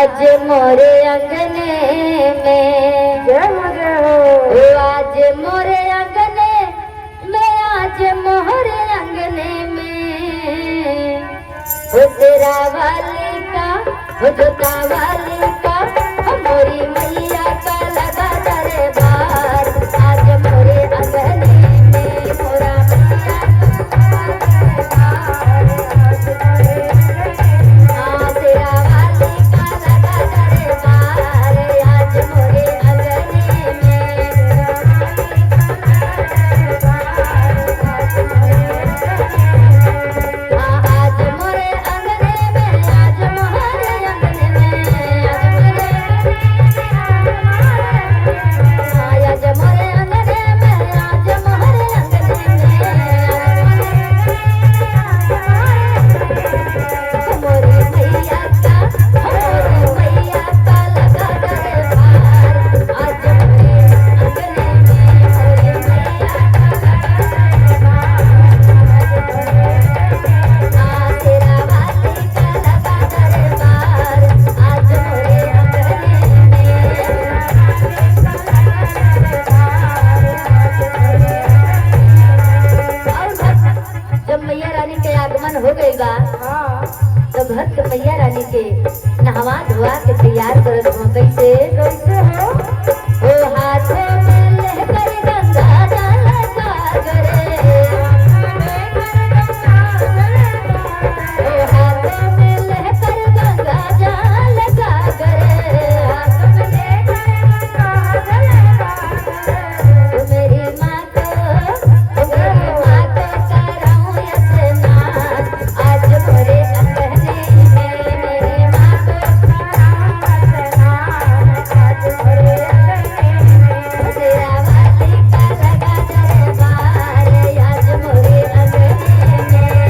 आज मोरे अंगने में जय मुझे हो। आज मोरे अंगने में आज मोरे अंगने में हो तेरा वाली का हो जोता वाली का हो मोरी मैया का लगा दरबार आज मोरे अंगने में मोरा मैया हाँ तेरा वाली का लगा दरबार आज मोरे अंगने में हाँ आज मोरे अंगने में आज मोरे अंगने में आज मोरे अंगने में आज मोरे अंगने में मोरी मैया का लगा दरबार आज मोरे अंगने में मोरी मैया हाँ तेरा वाली का लगा दरबार आज मोरे अंगने में जब मैया रानी के आगमन हो गई बा तो भक्त मैया रानी के नहवा धोवा के तैयार करत हो कैसे कैसे हो? ओ हाथों में लेकर गंगा जल सागरे ओ हाथों में लेकर गंगा जल सागरे ओ मेरी माँ को कराऊं स्नान आज मोरे अंगने में मेरी माँ को तेरा वाली का लगा दरबार आज मोरे अंगने में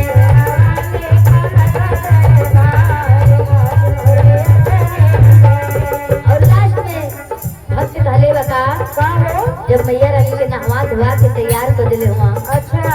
और लास्ट में भक्त कहले बता का हो? जब मैया रानी के नहवा धोवा के तैयार कर दिले हुआ अच्छा